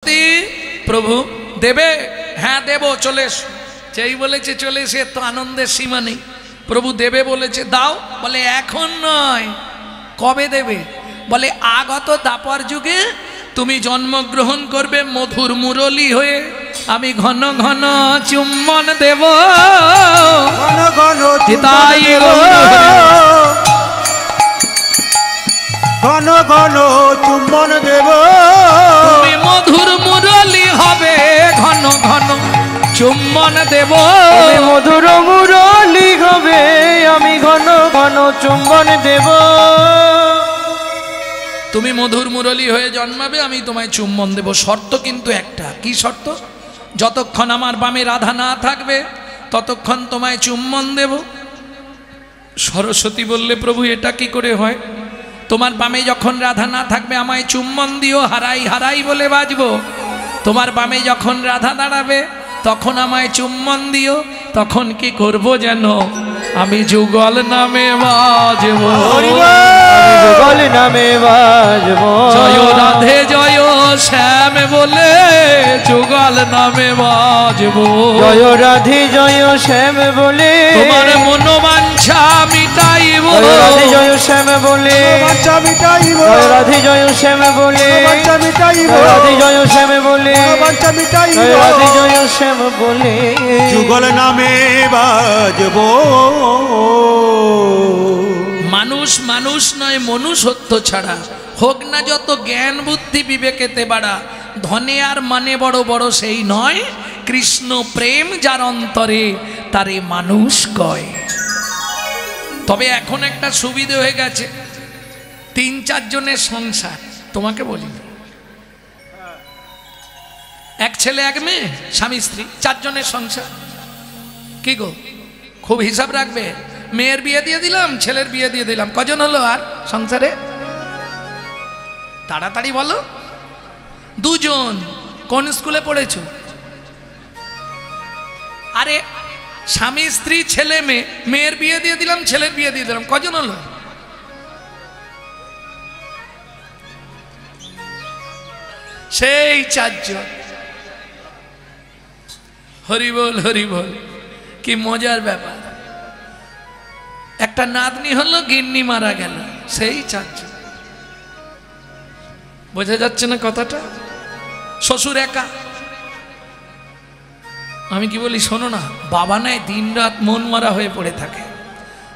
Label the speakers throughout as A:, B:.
A: प्रभु देवे हाँ देव चले যেই বলেছে চলে এসে তো আনন্দের সীমা নেই। প্রভু দেবে বলেছে দাও, বলে এখন নয়, কবে দেবে? বলে আগত দাপর যুগে তুমি জন্মগ্রহণ করবে মধুর মুরলী হয়ে, আমি ঘন ঘন চুম্বন দেব,
B: ঘন ঘন
A: তাই
B: ঘন ঘন চুম্বন দেব,
A: তুমি মধুর মুরলী হবে, ঘন ঘন চুম্বন দেব,
C: মধুর মুরলী হবে, আমি ঘন ঘন চুম্বন দেব।
A: তুমি মধুর মুরলী হয়ে জন্মাবে, আমি তোমায় চুম্বন দেব। শর্ত কিন্তু একটা, কি শর্ত? যতক্ষণ আমার বামে রাধা না থাকবে ততক্ষণ তোমায় চুম্বন দেব। সরস্বতী বললে প্রভু এটা কি করে হয়? তোমার বামে যখন রাধা না থাকবে আমায় চুম্বন দিও, হারাই হারাই বলে বাজবো। তোমার বামে যখন রাধা দাঁড়াবে তখন আমায় চুম্বন দিও, তখন কি করব যেন? আমি যুগল নামে বাজব,
C: যুগল নামে বাজব,
A: জয় রাধে জয় শ্যাম বলে যুগল নামে বাজব,
C: জয় রাধে জয় শ্যাম বলে
A: তোমার মনোবাঞ্ছা মিটাইব,
C: রাধে জয় শ্যাম বলে
B: বাঞ্ছা মিটাইব,
C: রাধে জয় শ্যাম বলে
B: বাঞ্ছা মিটাইব,
C: রাধে জয় শ্যাম বলে
B: বাঞ্ছা মিটাইব,
C: রাধে জয় শ্যাম বলে
B: যুগল নামে বাজব।
A: মানুষ মানুষ নয় মনুষ্যত্ব ছাড়া, হোক না যত জ্ঞান বুদ্ধি বিবেকেতে বাড়া, ধনে আর মানে বড় বড় সেই নয়, কৃষ্ণ প্রেম যার অন্তরে তারে মানুষ কয়। তবে এখন একটা সুবিধা হয়ে গেছে, ৩-৪ জনের সংসার। তোমাকে বলি, এক ছেলে এক মেয়ে, স্বামী স্ত্রী, 4 জনের সংসার। কি গো, খুব হিসাব রাখবে। মেয়ের বিয়ে দিয়ে দিলাম, ছেলের বিয়ে দিয়ে দিলাম, কজন হলো আর সংসারে? তাড়াতাড়ি বলো। 2 জন। কোন স্কুলে পড়েছো? আরে স্বামী স্ত্রী ছেলে মেয়ে, মেয়ের বিয়ে দিয়ে দিলাম, ছেলের বিয়ে দিয়ে দিলাম, কজন হলো? সেই 4 জন। হরি বল হরি বল, কি মজার ব্যাপার। একটা নাতনি হলো, গিন্নি মারা গেল, সেই 4 জন। বোঝা যাচ্ছে না কথাটা? শ্বশুর একা। আমি কি বলি শোনো না, বাবা নাই দিন রাত মন মারা হয়ে পড়ে থাকে।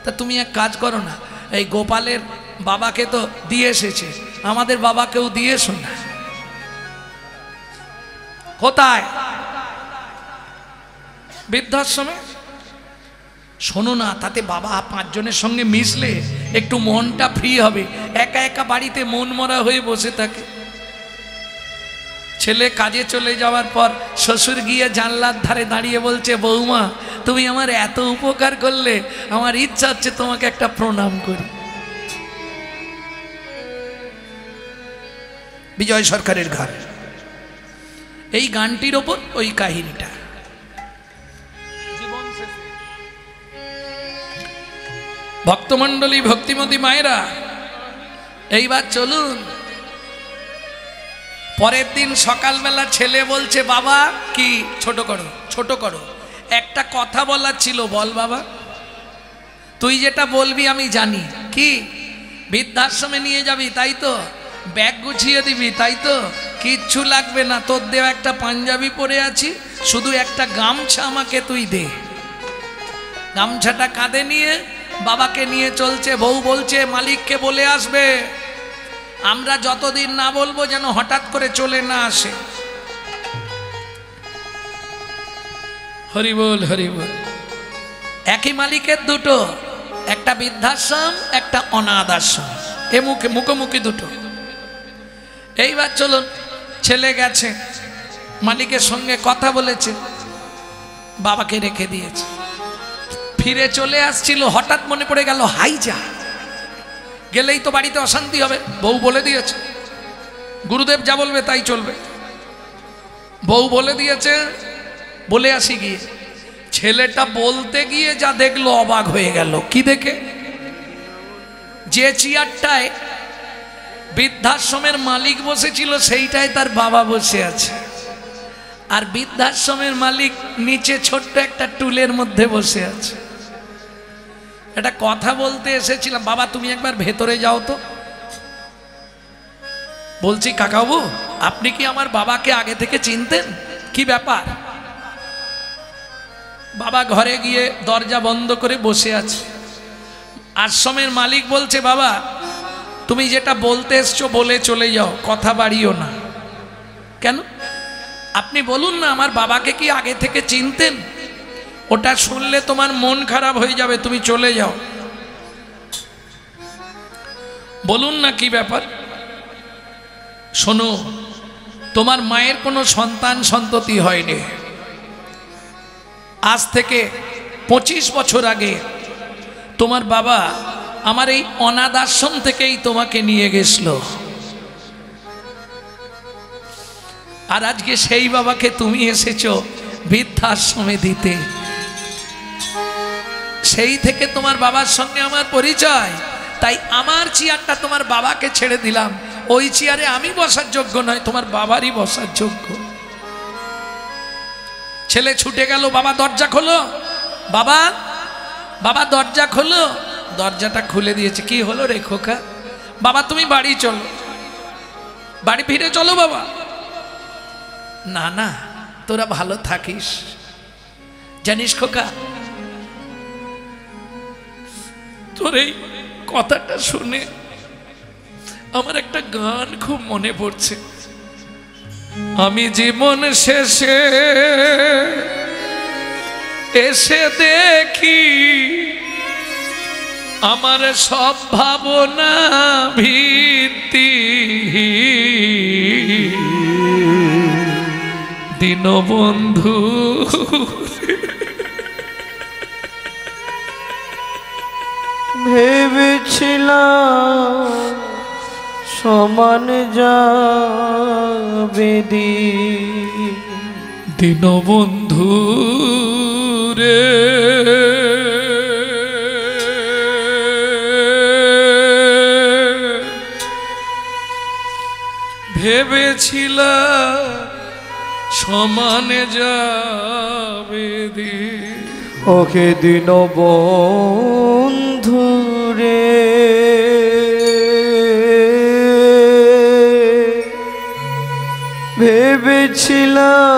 A: তা তুমি এক কাজ করো না, এই গোপালের বাবাকে তো দিয়ে এসেছে, আমাদের বাবাকেও দিয়ে এসো না। কোথায়? বৃদ্ধাশ্রমে। শোনো না, তাতে বাবা 5 জনের সঙ্গে মিশলে একটু মনটা ফ্রি হবে। একা একা বাড়িতে মন মরা হয়ে বসে থাকে। ছেলে কাজে চলে যাওয়ার পর শ্বশুর গিয়ে জানলার ধারে দাঁড়িয়ে বলছে, বৌমা তুমি আমার এত উপকার করলে, আমার ইচ্ছা হচ্ছে তোমাকে একটা প্রণাম করি। বিজয় সরকারের ঘর। এই গানটির ওপর ওই কাহিনীটা। ভক্তমণ্ডলী, ভক্তিমতী মায়েরা, এইবার চলুন। পরের দিন সকালবেলা ছেলে বলছে, বাবা কি? ছোট করো ছোট করো, একটা কথা বলার ছিল, বল বাবা। তুই যেটা বলবি আমি জানি। কি? বৃদ্ধাশ্রমে নিয়ে যাবি তাই তো? ব্যাগ গুছিয়ে দিবি তাই তো? কিচ্ছু লাগবে না, তোর দেওয়া একটা পাঞ্জাবি পরে আছি, শুধু একটা গামছা আমাকে তুই দে। গামছাটা কাঁধে নিয়ে বাবাকে নিয়ে চলছে। বউ বলছে, মালিককে বলে আসবে, আমরা যতদিন না বলবো যেন হঠাৎ করে চলে না আসে। হরি বল হরি বল। একই মালিকের 2, একটা বৃদ্ধাশ্রম, একটা অনাথ আশ্রম, এ মুখোমুখি 2। এইবার চলুন, ছেলে গেছে, মালিকের সঙ্গে কথা বলেছে, বাবাকে রেখে দিয়েছে। ফিরে চলে আসছিল, হঠাৎ মনে পড়ে গেল, হাই যা, গেলেই তো বাড়িতে অশান্তি হবে। বউ বলে দিয়েছে, গুরুদেব যা বলবে তাই চলবে। বউ বলে দিয়েছে, বলে আসি গিয়ে। ছেলেটা বলতে গিয়ে যা দেখলো অবাক হয়ে গেল। কি দেখে? যে চেয়ারটায় বৃদ্ধাশ্রমের মালিক বসেছিল সেইটাই তার বাবা বসে আছে, আর বৃদ্ধাশ্রমের মালিক নিচে ছোট্ট একটা টুলের মধ্যে বসে আছে। একটা কথা বলতে এসেছিলাম, বাবা তুমি একবার ভেতরে যাও তো। বলছি কাকাবু, আপনি কি আমার বাবাকে আগে থেকে চিনতেন? কি ব্যাপার? বাবা ঘরে গিয়ে দরজা বন্ধ করে বসে আছে। আশ্রমের মালিক বলছে, বাবা তুমি যেটা বলতে এসছো বলে চলে যাও, কথা বাড়িও না। কেন? আপনি বলুন না আমার বাবাকে কি আগে থেকে চিনতেন? ওটা শুনলে তোমার মন খারাপ হয়ে যাবে, তুমি চলে যাও। বলুন না কি ব্যাপার। শোনো, তোমার মায়ের কোনো সন্তান সন্ততি হয়নি। আজ থেকে 25 বছর আগে তোমার বাবা আমার এই অনাথ আশ্রম থেকেই তোমাকে নিয়ে গেছিল, আর আজকে সেই বাবাকে তুমি এসেছো বৃদ্ধাশ্রমে দিতে। সেই থেকে তোমার বাবার সঙ্গে আমার পরিচয়, তাই আমার চেয়ারটা তোমার বাবাকে ছেড়ে দিলাম। ওই চেয়ারে আমি বসার যোগ্য নয়, তোমার বাবারই বসার যোগ্য। ছেলে ছুটে গেল, বাবা দরজা খোলো, বাবা বাবা দরজা খোলো। দরজাটা খুলে দিয়েছে। কি হলো রে খোকা? বাবা তুমি বাড়ি চলো, বাড়ি ফিরে চলো বাবা। না না, তোরা ভালো থাকিস। জানিস খোকা, তোর এই কথাটা শুনে আমার একটা গান খুব মনে পড়ছে। আমি জীবন শেষে এসে দেখি আমার সব ভাবনা ভিত্তি, দীনবন্ধু
C: ভেবেছিলাম সমান যাবে
A: দীনবন্ধু রে। ভেবেছিলাম সমানে যাবে দিন,
C: ওকে দীনবন্ধু রে। ভেবেছিলাম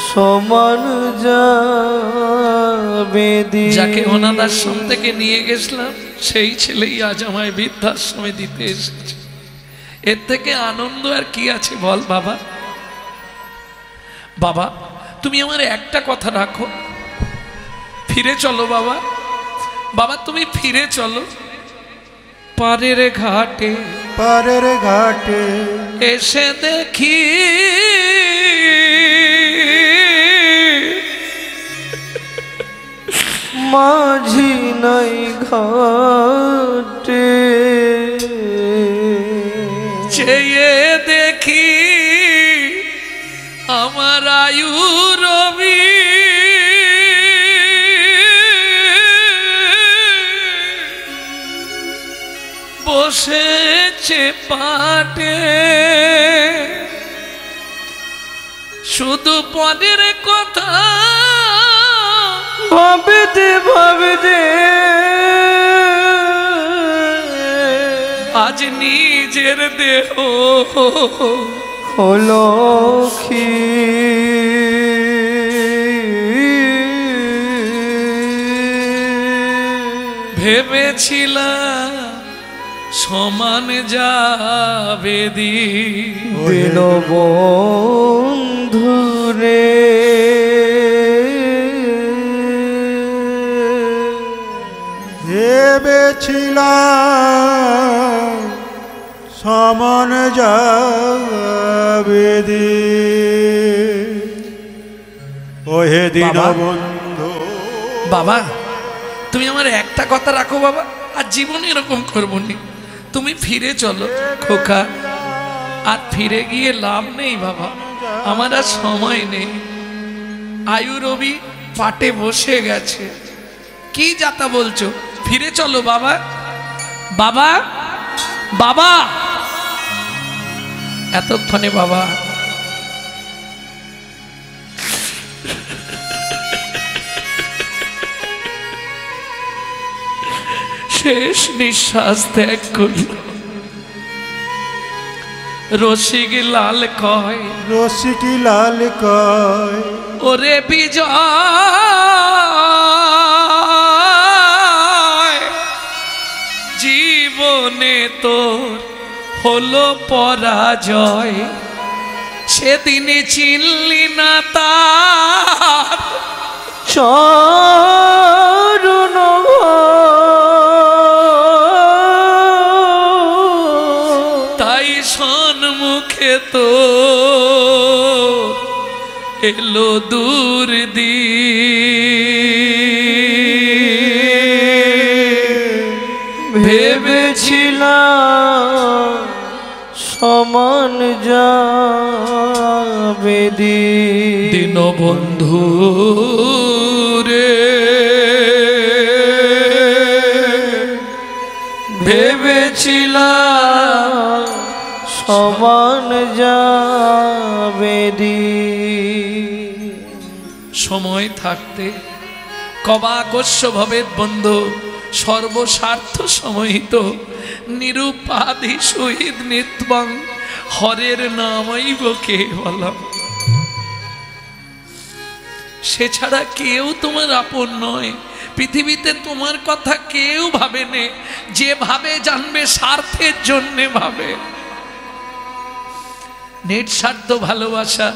C: সমান যাবে দিন।
A: যাকে অনাথ আশ্রম থেকে নিয়ে গেছিলাম সেই ছেলেই আজ আমায় বৃদ্ধাশ্রমে দিতে এসেছে। এর থেকে আনন্দ আর কি আছে বল বাবা? বাবা তুমি আমার একটা কথা রাখো, ফিরে চলো বাবা। বাবা তুমি ফিরে চলো, পারের ঘাটে
B: পারের ঘাটে
A: এসে দেখি
C: মাঝি নাই ঘাটে,
A: চেয়ে দেখি আমার আয়ু রবি বসেছে পাটে। শুধু পদের কথা
C: ভাবতে ভাবতে
A: আজ নিজের দেহ
C: হলো কি
A: ভেবেছিলাম সমান যাবে
C: দীনবন্ধু রে।
B: ভেবেছিলাম সমান যাবে দিন, ওহে দীনবন্ধু।
A: বাবা তুমি আমার একটা কথা রাখো বাবা, আর জীবনে এরকম করবো নি। তুমি ফিরে চলো খোকা, আর ফিরে গিয়ে লাভ নেই বাবা, আমার আর সময় নেই। আয়ু রবি পাটে বসে গেছে। কি যাতা বলছো? ফিরে চলো বাবা। বাবা বাবা এতক্ষণে বাবা শেষ নিঃশ্বাস ত্যাগ করল। রসিক লাল কয়,
B: রসিক লাল কয়,
A: ওরে বিজয় জীবনে তোর হলো পরাজয়, সেদিনে চিনলি না তার
C: চরণ
A: তাই সন্মুখে তো এলো দূর
C: ভেবেছিলাম সমান যাবে
A: দিন বন্ধু রে,
C: ভেবেছিলাম সমান যাবে
A: সময় থাকতে কবাকস্য ভবেদ বন্ধু, সর্বস্বার্থ সমহিত নিরুপাধি শহীদ নিত্যং হরের নামাইব কেবলম। সে ছাড়া কেউ তোমার আপন নয়, পৃথিবীতে তোমার কথা কেউ ভাবে নে, যে ভাবে জানবে স্বার্থের জন্যে ভাবে। নিঃস্বার্থ ভালোবাসা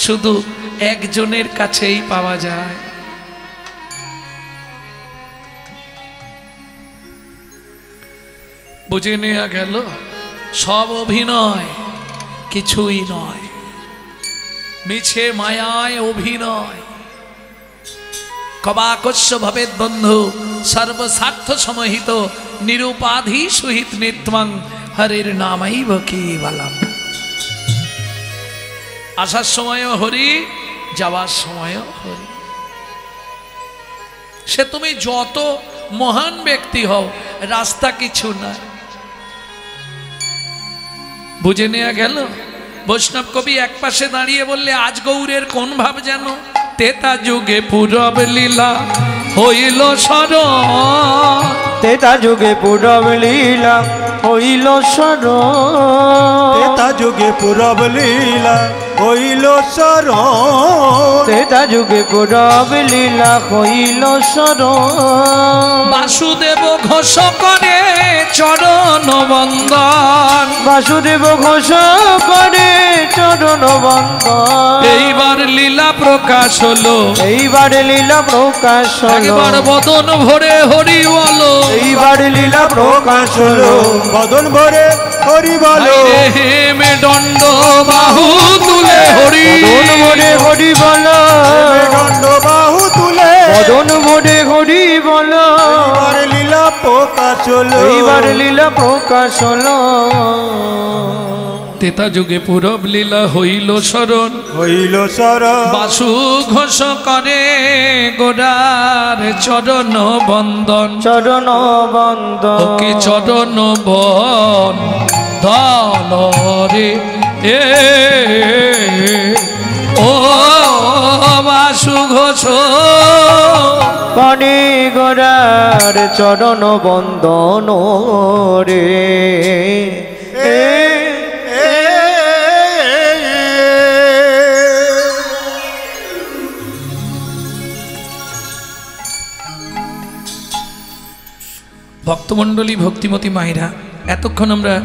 A: শুধু একজনের কাছেই পাওয়া যায়। বুঝে নেওয়া গেল সব অভিনয় কিছুই নয়, মিছে মায়ায় অভিনয়। কবাকস্য ভবেদ বন্ধু সর্বস্বার্থ সমহিত নিরুপাধি সহিত নিত্যং হরির নামাইব কেবলম। আসার সময়ও হরি, যাওয়ার সময়ও হরি। সে তুমি যত মহান ব্যক্তি হও, রাস্তা কিছু না। বুঝে নেওয়া গেল। বৈষ্ণব কবি এক পাশে দাঁড়িয়ে বললে, আজ গৌরের কোন ভাব যেন, তেতা যুগে পূরব লীলা হইল স্মরণ,
C: তেতা যুগে পূরব লীলা হইল স্মরণ,
B: তেতা যুগে পূরব লীলা হইল স্মরণ,
C: তেতা যুগে পূরব লীলা হইল স্মরণ।
A: বাসুদেব ঘোষ করে চরণ বন্দন,
C: বাসুদেব ঘোষ করে চরণ বন্দন।
A: এইবার লীলা প্রকাশ হলো,
C: এইবার লীলা প্রকাশ হলো,
A: একবার বদন ভরে হরি বলো,
C: এইবার লীলা প্রকাশ হলো,
B: বদন ভরে হরি বলো,
A: হেমে দণ্ড বাহু তুলে হরি,
C: বদন ভরে হরি বলো,
B: দণ্ড বাহু তুলে,
C: বদন ভরে হরি বলো।
B: এইবার লীলা প্রকাশ হলো,
C: এইবার লীলা প্রকাশ হলো।
A: তেতা যুগে পূরব লীলা হইল স্মরণ,
B: হইল স্মরণ।
A: বাসু ঘোষ করে গোড়ার চরণ বন্দন,
C: চরণ বন্দন,
A: ওকে চরণ বন্দন রে এ ও বাসু ঘোষ
C: করে গোড়ার চরণ বন্দন রে
A: ভক্তমণ্ডলী, ভক্তিমতী মায়েরা, এতক্ষণ আমরা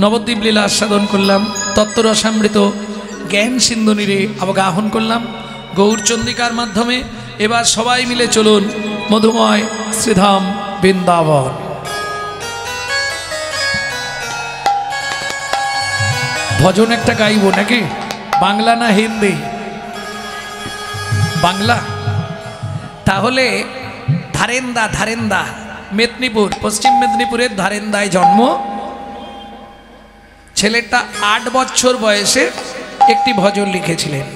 A: নবদ্বীপ লীলা আস্বাদন করলাম, তত্ত্বরসামৃত জ্ঞান সিন্ধুনীরে অবগাহন করলাম গৌরচন্দ্রিকার মাধ্যমে। এবার সবাই মিলে চলুন মধুময় শ্রীধাম বৃন্দাবন। ভজন একটা গাইব নাকি? বাংলা না হিন্দি? বাংলা। তাহলে ধারেন্দা, ধারেন্দা মেদিনীপুর, পশ্চিম মেদিনীপুরের ধারেন্দায় জন্ম। ছেলেটা 8 বছর বয়সে একটি ভজন লিখেছিলেন।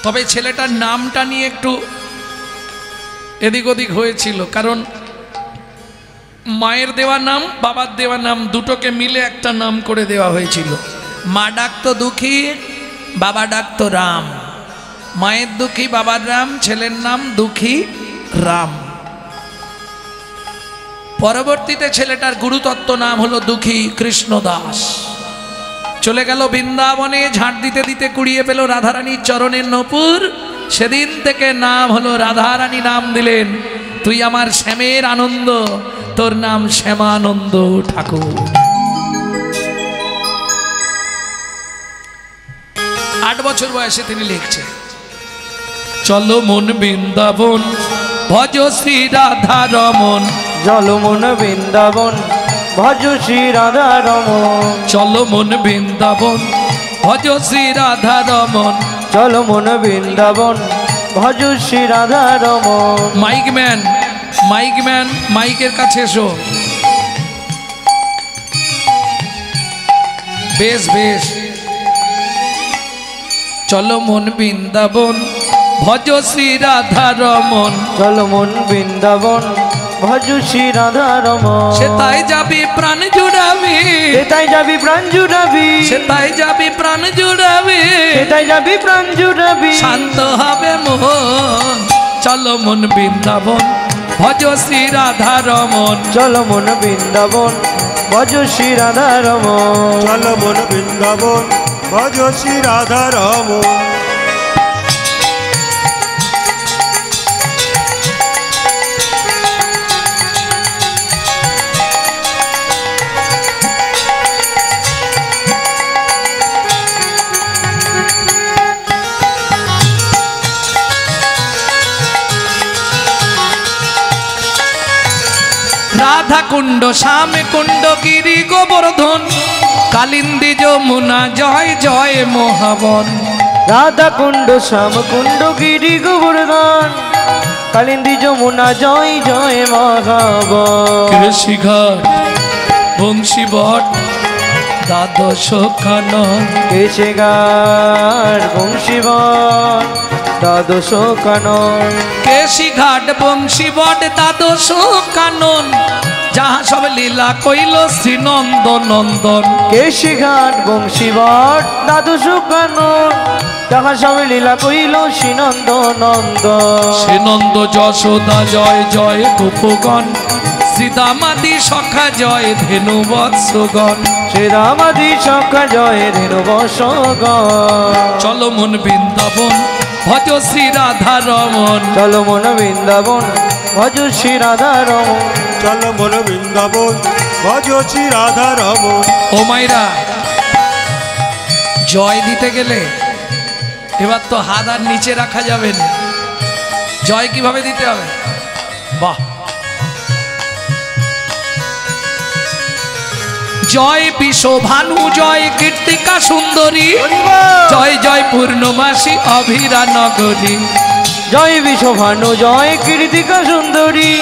A: তবে ছেলেটার নামটা নিয়ে একটু এদিক ওদিক হয়েছিল, কারণ মায়ের দেওয়া নাম বাবার দেওয়া নাম দুটোকে মিলে একটা নাম করে দেওয়া হয়েছিল। মা ডাকতো দুঃখী, বাবা ডাকতো রাম। মায়ের দুঃখী বাবার রাম, ছেলের নাম দুঃখী রাম। পরবর্তীতে ছেলেটার গুরুতত্ত্ব নাম হলো দুঃখী কৃষ্ণদাস। চলে গেল বৃন্দাবনে, ঝাঁট দিতে দিতে কুড়িয়ে পেল রাধারানীর চরণের নূপুর। সেদিন থেকে নাম হলো রাধারানী নাম দিলেন, তুই আমার শ্যামের আনন্দ, তোর নাম শ্যামানন্দ ঠাকুর। 8 বছর বয়সে তিনি লিখছেন, চলো মন বৃন্দাবন ভজ শ্রী রাধা রমন।
C: চলো মন বৃন্দাবন ভজ শ্রী রাধা রমন।
A: চলো মন বৃন্দাবন ভজ শ্রী রাধা রমন।
C: চলো মন বৃন্দাবন ভজ শ্রী রাধা রমন।
A: মাইকম্যান, মাইকম্যান, মাইকের কাছে এসো। বেশ বেশ। চলো মন বৃন্দাবন ভজ শ্রী রাধা রমন।
C: চলো মন বৃন্দাবন ভজ শ্রী রাধা রমন।
A: সেটাই যাবি প্রাণ জুড়াবি,
C: সেটাই যাবি প্রাণ জুড়াবি,
A: সেটাই যাবি প্রাণ জুড়াবি,
C: সেটাই যাবি প্রাণ জুড়াবি।
A: শান্ত হবে মন। চলো মন বৃন্দাবন ভজ শ্রী রাধা রমন।
C: চলো মন বৃন্দাবন ভজ শ্রী রাধা রমন।
B: চলো মন বৃন্দাবন ভজ শ্রী রাধা রমন।
A: রাধা কুণ্ড, শ্যাম কুণ্ড, গিরি গোবর্ধন, কালিন্দী যমুনা, জয় জয় মহাবন।
C: রাধা কুণ্ড, শ্যাম কুণ্ড, গিরি গোবর্ধন, কালিন্দী যমুনা, জয় জয় মহাবন।
A: কৃষিঘাট, বংশীবট, দ্বাদশ কানন।
C: কেশিঘাট, বংশীবট, দ্বাদশ কানন।
A: কেশিঘাট, বংশীবট, দ্বাদশ কানন, যাহা সব লীলা কইল শ্রীনন্দ নন্দন।
C: কেশিঘাট, বংশীবট, দ্বাদশ কানন, যাহা সব লীলা কইল শ্রীনন্দ নন্দন।
A: শ্রীনন্দ যশোদা জয় জয় গোপগণ, শ্রীদামাদি সখা জয় ধেনু বৎসগণ।
C: শ্রীরামাদি সখা জয় ধেনু বৎসগণ।
A: চলো মন বৃন্দাবন ভজ শ্রী রাধা রমন।
C: চলো মন বৃন্দাবন ভজ শ্রী রাধা রমন।
B: চলো মন বৃন্দাবন ভজ শ্রী রাধা রমন।
A: ও মাইরা, জয় দিতে গেলে এবার তো হাত আর নিচে রাখা যাবে না। জয় কিভাবে দিতে হবে? বাহ, জয় বিশ্বভানু, জয় কীর্তিকা সুন্দরী, জয় জয় পূর্ণমাসী অভিরা নগরী।
C: জয় বিশ্বভানু, জয় কীর্তিকা সুন্দরী,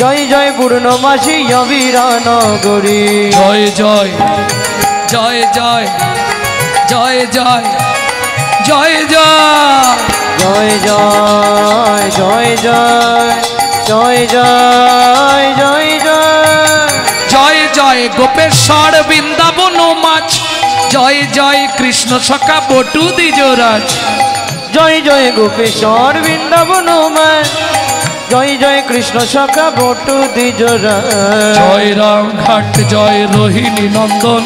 C: জয় জয় পূর্ণমাসী অবিরা নগরী।
A: জয় জয় জয় জয় জয় জয় জয় জয়
C: জয় জয় জয় জয় জয় জয় জয় জয়।
A: জয় জয় গোপেশ্বর বৃন্দাবন মাছ, জয় জয় কৃষ্ণ সখা বটু দ্বিজরাজ।
C: জয় জয় গোপেশ্বর বৃন্দাবন মায়, জয় জয় কৃষ্ণ সখা বটু দ্বিজরাজ।
A: জয় রাম ঘাট, জয় রোহিণী নন্দন,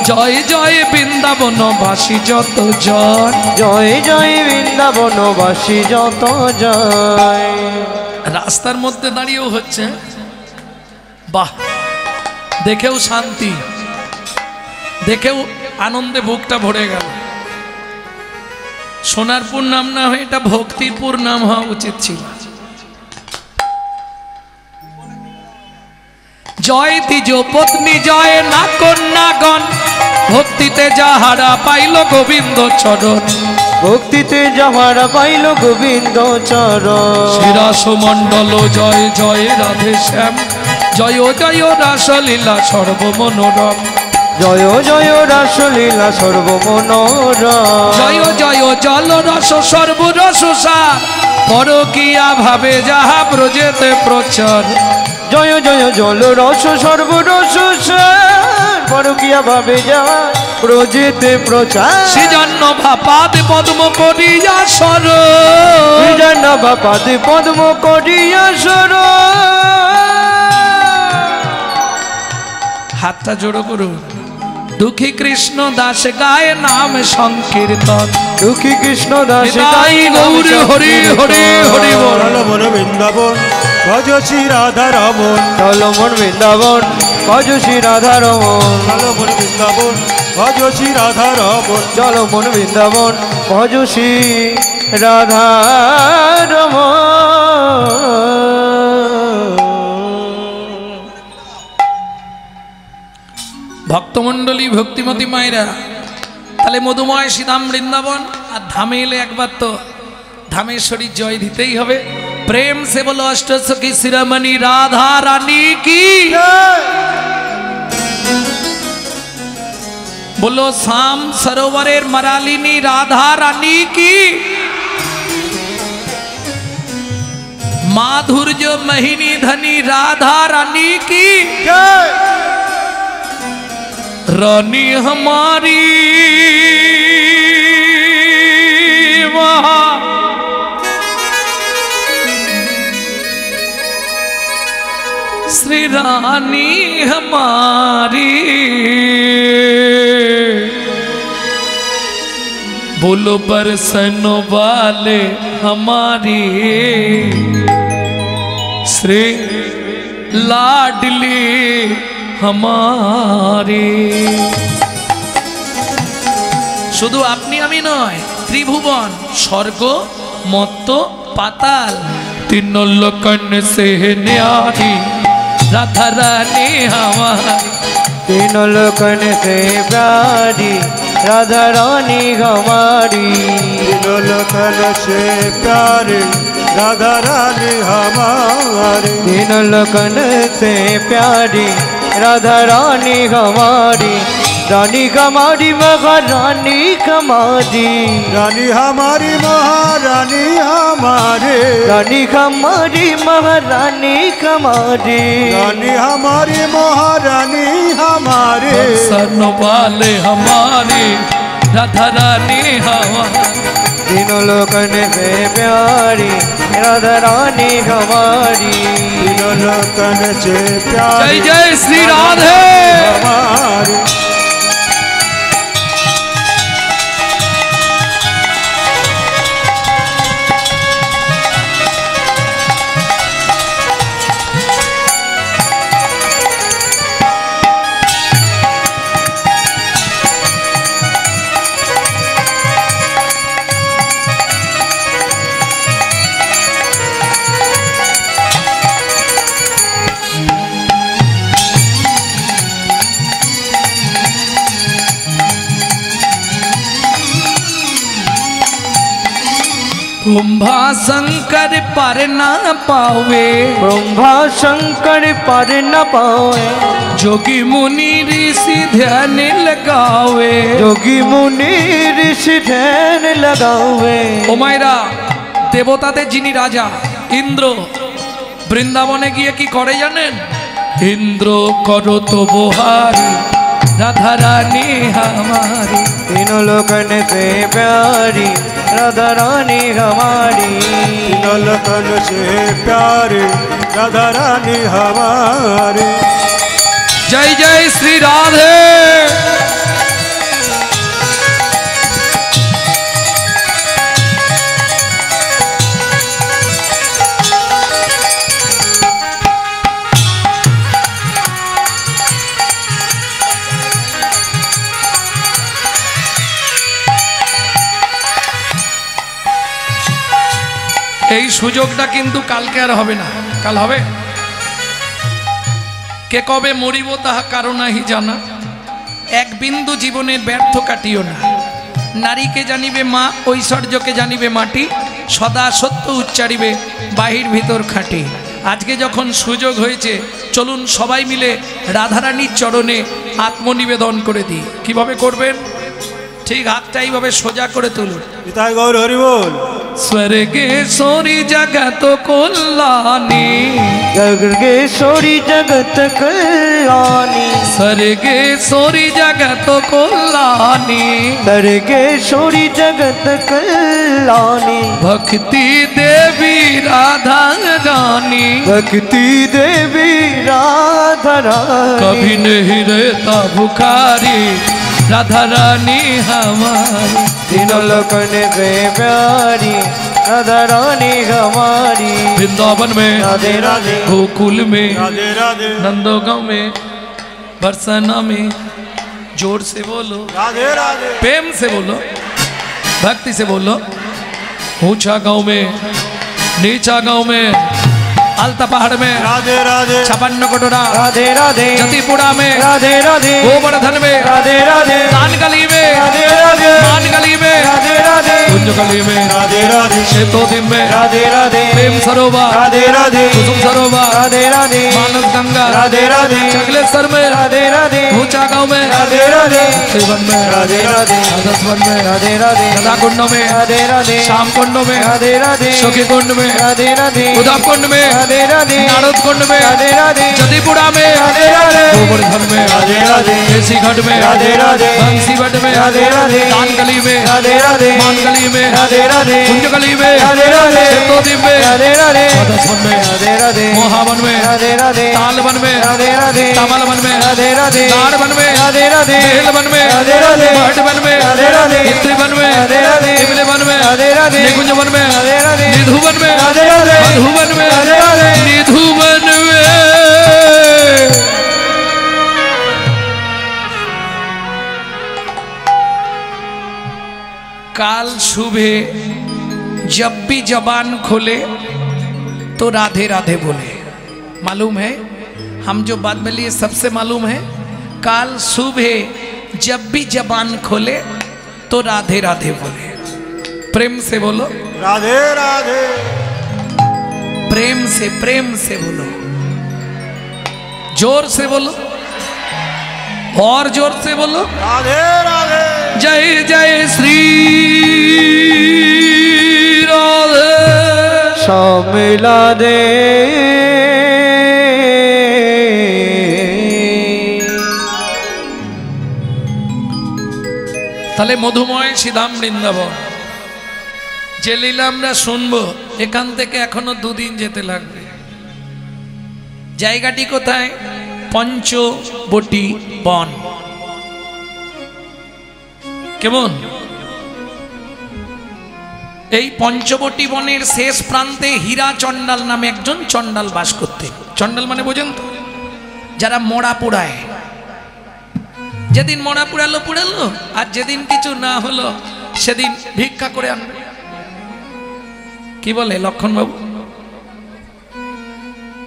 A: জয় জয় বৃন্দাবন বাসী যত জন।
C: জয় জয় বৃন্দাবনবাসী যত জয়।
A: রাস্তার মধ্যে দাঁড়িয়েও হচ্ছে, বাহ, দেখেও শান্তি, দেখেও আনন্দে বুকটা ভরে গেল। সোনারপুর নাম না হয়ে এটা ভক্তিপুর নাম হওয়া উচিত ছিল। জয় দ্বিজ পত্নী, জয় না কন্যাগণ, ভক্তিতে যাহারা পাইল গোবিন্দ চরণ।
C: ভক্তিতে যাহারা পাইল গোবিন্দ চরণ।
A: শ্রীরাস মণ্ডল, জয় জয় রাধে শ্যাম, জয় জয় রাসলীলা সর্বমনোরম।
C: জয় জয় রাসলীলা সর্বমনোরম
A: জয় জয় জল রস সর্বরস সার পরকিয়া ভাবে যাহা ব্রজেতে প্রচার
C: জয় জয় জল রস সর্বরস পরকিয়া ভাবে যা ব্রজেতে প্রচার
A: শ্রীজন্য ভাপাদ পদ্ম করিয়া সর
C: শ্রীজন্য বাপাদে পদ্ম করিয়া সর
A: হাতটা জোড়ো করুন দুঃখী কৃষ্ণ দাস গায় নাম সংকীর্তন
C: দুঃখী কৃষ্ণ দাস
A: গাই গৌর হরি হরি হরি বল
B: চল মন বৃন্দাবন ভজ শ্রী রাধা রমন
C: চল মন বৃন্দাবন ভজ শ্রী রাধা রমন
B: চল মন বৃন্দাবন ভজ শ্রী রাধা রমন
C: চল মন বৃন্দাবন ভজ শ্রী রাধা রমন
A: ভক্তমণ্ডলী ভক্তিমতী মায়েরা তাহলে মধুময় শ্রীধাম বৃন্দাবন আর ধামে এলে একবার তো ধামেশ্বরীর জয় দিতেই হবে প্রেম সে বলো অষ্টসখী শিরোমণি রাধা রানী কি বলো শাম সরোবরের মারালিনী রাধা রানী কি माधुर्य महिनी धनी राधा रानी की रानी हमारी वहाँ श्री रानी हमारी बोलो बरसन वाले हमारी श्री लाडली हमारी শুধু আপনি আমি নয় ত্রিভুবন স্বর্গ মত্ত পাতাল तीन लोकन से न्यारी राधा रानी हमारी
C: तीन लोकन से प्यारी राधा रानी हमारी
B: तीनों लोकन से प्यारे राधा रानी हमारी
C: तीन लोकन से प्यारी राधा रानी हमारी रानी हमारी महारानी हमारी
B: रानी हमारी महारानी हमारे
C: रानी हमारी महारानी हमारी
B: रानी हमारी महारानी हमारे
A: सन वाले हमारे राधा रानी हमारी
C: तीनों लोकन से प्यारी राधा रानी हमारी
B: तीनों लोकन से प्यारे
A: जय जय श्री राधे
B: हमारी
A: ब्रह्मा शंकर पर ना पावे
C: ब्रह्मा शंकर पर न पावे
A: जोगी मुनि ऋषि ध्यान लगावे
C: जोगी मुनि ऋषि ध्यान लगावे
A: ও মায়েরা দেবতাদের যিনি রাজা ইন্দ্র বৃন্দাবনে গিয়ে কি করে জানেন ইন্দ্র করো তো বহারি রাধা রানী हमारी
C: तीनों लोकन से प्यारी राधा रानी हमारी
B: तीनों लोकन से प्यारे राधा रानी हमारे
A: जय जय श्री राधे এই সুযোগটা কিন্তু কালকে আর হবে না কাল হবে কে কবে মরিব তাহা কারো নাহি জানা এক বিন্দু জীবনের ব্যর্থ কাটিও না নারীকে জানিবে মা ঐশ্বর্যকে জানিবে মাটি সদা সত্য উচ্চারিবে বাহির ভিতর খাটি আজকে যখন সুযোগ হয়েছে চলুন সবাই মিলে রাধারানীর চরণে আত্মনিবেদন করে দিই। কিভাবে করবেন? ঠিক হাতটা এইভাবে সোজা করে তুলুন।
B: নিতাই গৌর হরি বল।
A: স্বর্গেশ্বরী জগত কল্যাণী,
C: স্বর্গেশ্বরী জগত কল্যাণী,
A: স্বর্গেশ্বরী জগত কল্যাণী,
C: স্বর্গেশ্বরী জগত কল্যাণী,
A: ভক্তি দেবী রাধা রানী,
C: ভক্তি দেবী রাধা রানী,
A: कभी नहीं रहता भुखारी राधा रानी हमारी,
C: तीनों लोकन पे प्यारी राधा रानी हमारी।
A: वृंदावन में,
C: राधे राधे,
A: गोकुल में,
B: राधे राधे,
A: नंदोगांव में, बरसाना में, जोर से बोलो,
B: राधे राधे,
A: प्रेम से बोलो, भक्ति से बोलो। ऊंचा गांव में, नीचा गांव में, अलता पहाड़ में,
B: राधे राधे,
A: छपन्न कोटरा,
C: राधे राधे,
A: जतीपुरा में,
C: राधे राधे,
A: गोवर्धन में,
C: राधे राधे,
A: दान गली में,
C: राधे राधे,
A: मान गली में,
C: राधे राधे,
A: कुंज गली में,
B: राधे राधे,
A: शेतोदिन में,
C: राधे राधे,
A: प्रेम सरोवर,
C: राधे राधे,
A: कुसुम सरोवर,
C: राधे राधे,
A: मानस गंगा,
C: राधे राधे,
A: चकलेश्वर में,
C: राधे राधे,
A: ऊंचा गांव में,
C: राधे राधे,
A: शिवन में,
C: राधे राधे,
A: राधस्वन में,
C: राधे राधे,
A: राधा कुंड में,
C: राधे राधे,
A: श्याम कुंड में,
C: राधे राधे,
A: सखी कुंड में,
C: राधे राधे,
A: उद्धव कुंड में,
C: राधे राधे,
A: नारद कुंड में,
C: राधे राधे,
A: जतीपुरा में,
C: राधे राधे,
A: गोवर्धन में,
B: राधे राधे,
A: केसी घाट में,
C: राधे राधे,
A: बंसी घाट में,
C: राधे राधे,
A: दान गली में,
C: राधे राधे,
A: मान गली में,
C: राधे राधे,
A: कुंज गली में,
C: राधे राधे,
A: शेतोदिन में,
C: राधे राधे,
A: राधस्वन में,
C: राधे राधे,
A: मोहावन में,
C: राधे राधे,
A: तालवन में,
C: राधे राधे,
A: तमल वन में,
C: राधे राधे,
A: दाड़ वन में,
C: राधे राधे,
A: बेल वन में,
C: राधे राधे,
A: भट वन में,
C: राधे राधे,
A: इंद्री वन में,
C: राधे राधे,
A: इमली वन में,
C: राधे राधे,
A: निकुंज वन में,
C: राधे राधे,
A: निधु वन में,
C: राधे राधे,
A: मधु वन में,
C: राधे राधे,
A: निधु वन में। काल सुबह जब भी जबान खोले तो राधे राधे बोले। मालूम है हम जो बात बोली सबसे मालूम है। काल सुबह जब भी जबान खोले तो राधे राधे बोले। प्रेम से बोलो,
B: राधे राधे,
A: प्रेम से बोलो, जोर से बोलो और जोर से बोलो।
B: राधे राधे,
A: जय जय श्री राधे।
C: शामिला दे
A: তাহলে মধুময় শ্রীধাম বৃন্দাবন যে লীলা আমরা শুনবো এখান থেকে এখনো দুদিন যেতে লাগবে। জায়গাটি কোথায়? পঞ্চবটি বন। কেমন? এই পঞ্চবটি বনের শেষ প্রান্তে হীরা চণ্ডাল নামে একজন চণ্ডাল বাস করতে। চণ্ডাল মানে বোঝেন তো? যারা মরা পোড়ায়। যেদিন মরা পুড়ালো পুড়ালো, আর যেদিন কিছু না হলো সেদিন ভিক্ষা করে আনবে। কি বলে লক্ষণ বাবু?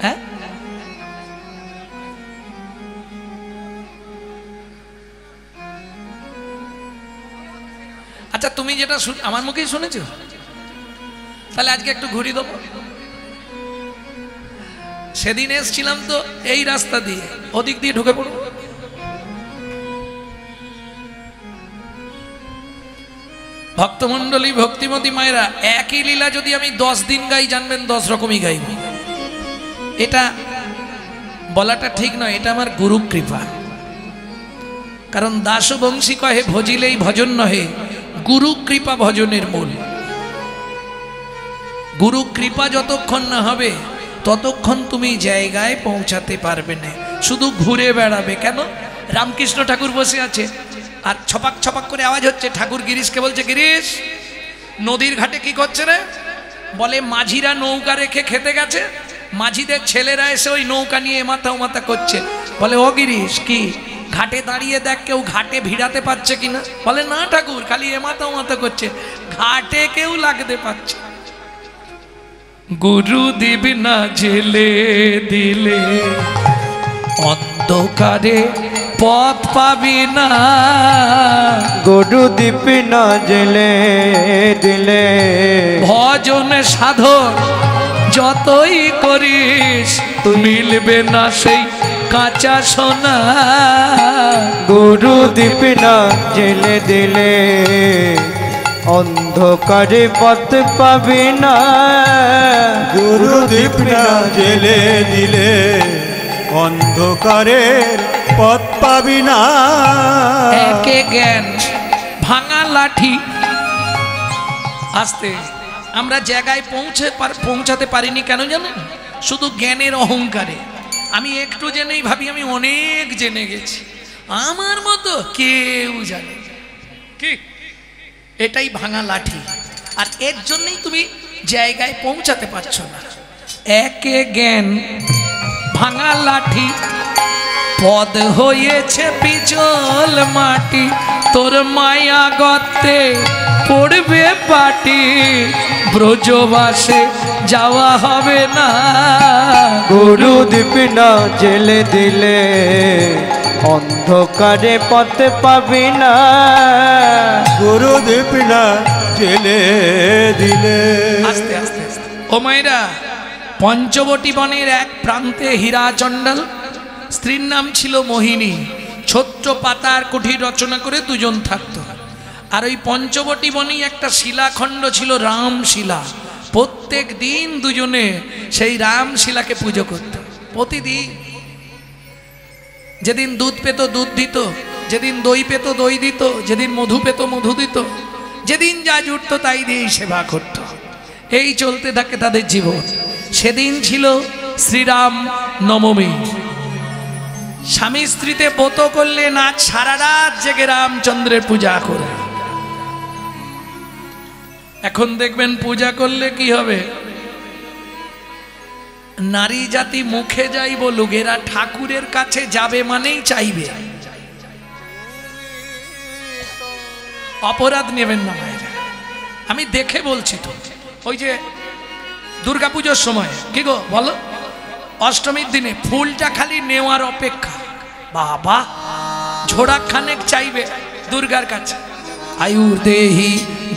A: হ্যাঁ, আচ্ছা তুমি যেটা আমার মুখেই শুনেছো, তাহলে আজকে একটু ঘুরি দেবো। সেদিন এসছিলাম তো এই রাস্তা দিয়ে, ওদিক দিয়ে ঢুকে পড়বো। ভক্তমন্ডলী, ভক্তিমতী মায়েরা, একই লীলা যদি আমি 10 দিন গাই জানবেন 10 রকমই গাইব। এটা বলাটা ঠিক নয়, এটা আমার গুরু কৃপা। কারণ দাসবংশী কহে ভজিলেই ভজন নহে, গুরু কৃপা ভজনের মূল। গুরু কৃপা যতক্ষণ না হবে ততক্ষণ তুমি জায়গায় পৌঁছাতে পারবে না। শুধু ঘুরে বেড়াবে। কেন? রামকৃষ্ণ ঠাকুর বসে আছে আর ছপাক ছপাক করে আওয়াজ হচ্ছে। ঠাকুর গিরিশকে বলছে, গিরিশ নদীর ঘাটে কি করছে রে? বলে মাঝিরা নৌকা রেখে খেতে গেছে, মাঝিদের ছেলেরা এসে ওই নৌকা নিয়ে এমাথা ওমাথা করছে। বলে ও গিরিশ কি ঘাটে দাঁড়িয়ে দেখ কেউ ঘাটে ভিড়াতে পারছে কিনা? বলে না ঠাকুর, খালি এমাথা ওমাথা করছে, ঘাটে কেউ লাগতে পারছে। গুরু দিবি না জেলে দিলে অন্ধকারে পথ পাবি না।
C: গরু দীপ না জেলে দিলে
A: ভজন সাধন যতই করিস মিলবে না সেই কাঁচা সোনা।
C: গরু দীপ না জেলে দিলে অন্ধকারে পথ পাবি না।
B: গুরুদীপ না জেলে দিলে অন্ধকারের পথ পাবি না।
A: একে জ্ঞান ভাঙা লাঠি। আস্তে আমরা জায়গায় পৌঁছাতে পারিনি কেন জানেন? শুধু জ্ঞানের অহংকারে। আমি একটু জেনেই ভাবি আমি অনেক জেনে গেছি, আমার মতো কেউ জানে কি? এটাই ভাঙা লাঠি। আর এর জন্যই তুমি জায়গায় পৌঁছাতে পারছো না। একে জ্ঞান ভাঙা লাঠি, পদ হয়েছে পিছল মাটি, তোর মায়া গর্তে পড়বে পাটি, ব্রজবাসে যাওয়া হবে না।
C: গরু দীপ না জেলে দিলে অন্ধকারে পথ পাবি না।
B: গুরুদীপ না জেলে দিলে।
A: আস্তে আস্তে আস্তে। ও মায়েরা, পঞ্চবটী বনের এক প্রান্তে হীরাচণ্ডাল, স্ত্রীর নাম ছিল মোহিনী, ছোট্ট পাতার কুঠির রচনা করে দুজন থাকতো। আর ওই পঞ্চবটী বনেই একটা শিলাখণ্ড ছিল, রামশিলা। প্রত্যেক দিন দুজনে সেই রামশিলাকে পুজো করত। প্রতিদিন যেদিন দুধ পেত দুধ দিত, যেদিন দই পেত দই দিত, যেদিন মধু পেত মধু দিত, যেদিন যা জুটত তাই দিয়েই সেবা করত। এই চলতে থাকে তাদের জীবন। সেদিন ছিল শ্রীরাম নবমী। স্বামী স্ত্রীতে ব্রত করলে না সারা রাত জেগে রামচন্দ্রের পূজা করে। এখন দেখবেন পূজা করলে কি হবে, নারী জাতি মুখে যাই বলুক, এরা ঠাকুরের কাছে যাবে মানেই চাইবে। অপরাধ নেবেন না ভাইরা, আমি দেখে বলছি তো। ওই যে দুর্গাপুজোর সময় কি গো বলো, অষ্টমীর দিনে ফুলটা খালি নেওয়ার অপেক্ষা, বাবা ঝোড়া খানেক চাইবে দুর্গার কাছে। आयुर् देहि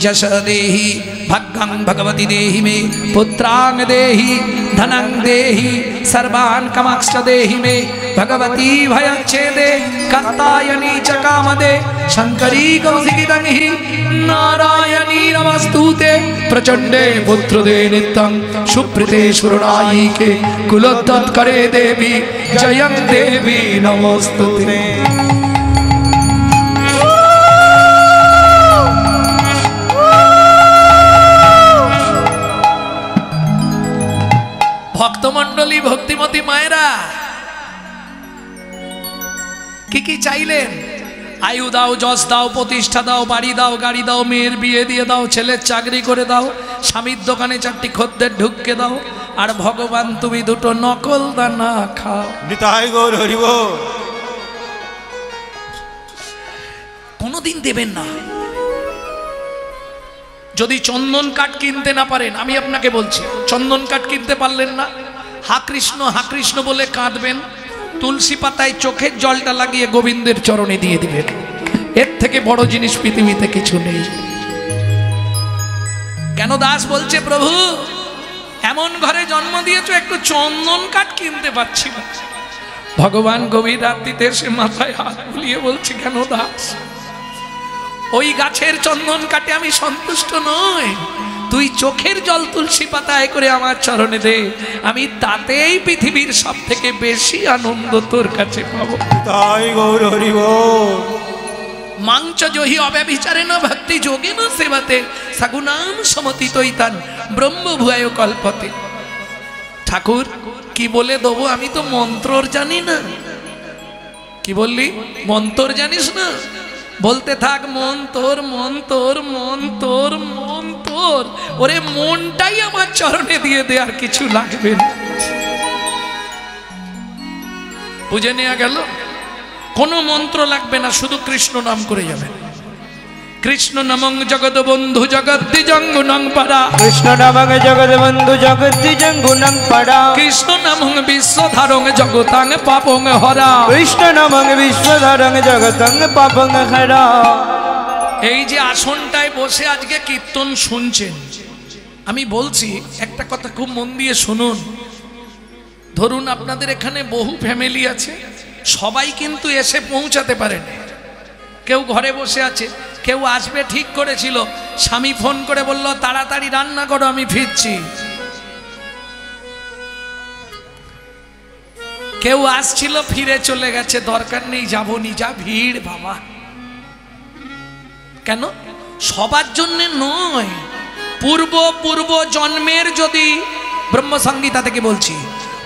A: यश देहि भग्गं भगवती देहि मे पुत्रां देहि धनं देहि सर्वान् कामांश्च देहि मे भगवती भयच्छेदे कात्यायनी च कामदे शंकरी कौशिकीं हि नारायणी नमस्तुते प्रचंडे पुत्रदे नित्यं सुप्रीते सुरनायिके कुलोत्तत्करे देवी जयं देवी नमस्तुते। ভক্তমণ্ডলী, ভক্তিমতী মায়েরা কি কি চাইলেন? আয়ু দাও, যশ দাও, প্রতিষ্ঠা দাও, বাড়ি দাও, গাড়ি দাও, মেয়ের বিয়ে দিয়ে দাও, ছেলের চাকরি করে দাও, স্বামীর দোকানে 4টি খদ্দের ঢুককে দাও, আর ভগবান তুমি 2টো নকল দানা খাও।
B: নিতাই গৌর হরি বল।
A: কোনোদিন দেবেন না। যদি চন্দন কাঠ কিনতে না পারেন, আমি আপনাকে বলছি, চন্দন কাঠ কিনতে পারলেন না, হা কৃষ্ণ বলে কাঁদবেন, তুলসী পাতায় চোখের জলটা লাগিয়ে গোবিন্দের চরণে দিয়ে দিবেন। এর থেকে বড় জিনিস পৃথিবীতে কিছু নেই। কেন দাস বলছে, প্রভু এমন ঘরে জন্ম দিয়েছো, একটু চন্দন কাঠ কিনতে পারছি না। ভগবান গভীর রাত্রিতে এসে মাথায় হাত বুলিয়ে বলছে, কেন দাস, ওই গাছের চন্দন কাটে আমি সন্তুষ্ট নই, তুই চোখের জল তুলসী পাতায় করে আমার চরণে দে, আমি তাতেই পৃথিবীর সব থেকে বেশি আনন্দ তোর কাছে পাবো।
B: তাই গৌর হরি বল।
A: মাংচ জহি অব্যভিচারেণ ভক্তি যোগেন সেবাতে সাগুনাম সমতিতৈতান ব্রহ্ম ভুয়ায় কল্পতে। ঠাকুর কি বলে দেবো, আমি তো মন্ত্রর জানি না। কি বললি, মন্ত্র জানিস না? বলতে থাক মন তোর, মন তোর, মন তোর, মন তোর। ওরে মনটাই আমার চরণে দিয়ে দে, আর কিছু লাগবে না। বুঝে নেওয়া গেল? কোনো মন্ত্র লাগবে না, শুধু কৃষ্ণ নাম করে যাবেন। কৃষ্ণ নামং জগৎ বন্ধু জগদ্দিজঙ্গুনং পারা,
C: কৃষ্ণ নামং জগৎ বন্ধু জগদ্দিজঙ্গুনং পারা,
A: কৃষ্ণ নামং বিশ্বধারং জগতাং পাপং হরা।
C: কৃষ্ণ নামং বিশ্বধারং জগতং পাপং হরা।
A: এই যে আসনটায় বসে আজকে কীর্তন শুনছেন, আমি বলছি একটা কথা খুব মন দিয়ে শুনুন। ধরুন আপনাদের এখানে বহু ফ্যামিলি আছে, সবাই কিন্তু এসে পৌঁছাতে পারেন। কেউ ঘরে বসে আছে, কেউ আসবে ঠিক করেছিল, স্বামী ফোন করে বলল তাড়াতাড়ি রান্না করো আমি ফিরছি। কেউ আসছিল ফিরে চলে গেছে, দরকার নেই যাবনি, যা ভিড় বাবা। কেন? সবার জন্য নয়, পূর্ব জন্মের যদি, ব্রহ্মসংগীতা থেকে বলছি,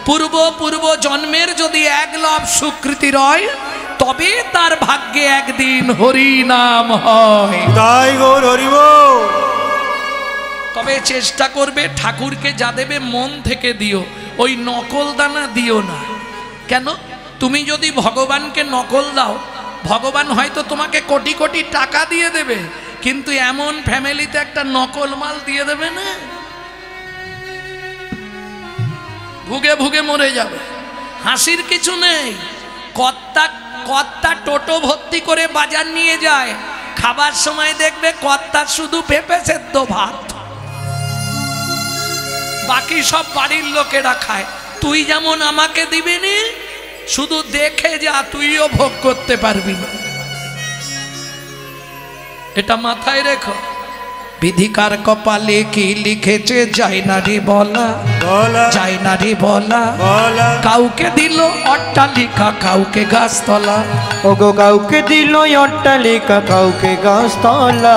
A: পূর্ব জন্মের যদি এক লাভ স্বীকৃতি রয়, তবে তার ভাগ্যে একদিন হরি নাম হয়।
B: তাই গৌর হরি বল।
A: তবে চেষ্টা করবে ঠাকুরকে যা দেবে মন থেকে দিও, ওই নকল দানা দিও না। কেন? তুমি যদি ভগবানকে নকল দাও, ভগবান হয়তো তোমাকে কোটি কোটি টাকা দিয়ে দেবে, কিন্তু এমন ফ্যামিলিতে একটা নকল মাল দিয়ে দেবে না, ভুগে ভুগে মরে যাবে। হাসির কিছু নেই। কর্তা টোটো ভর্তি করে বাজার নিয়ে যায়, খাবার সময় দেখবে কর্তা শুধু পেঁপে সেদ্ধ ভাত, বাকি সব বাড়ির লোকেরা খায়। তুই যেমন আমাকে দিবি নি, শুধু দেখে যা, তুইও ভোগ করতে পারবি না। এটা মাথায় রেখো। বিধিকার কপালে কি লিখেছে যায় না রে বলা, যায় না রে বলা। কাউকে দিল অট্টালিকা, কাউকে গাছতলা,
C: ওগো কাউকে দিল অট্টালিকা, কাউকে গাছতলা।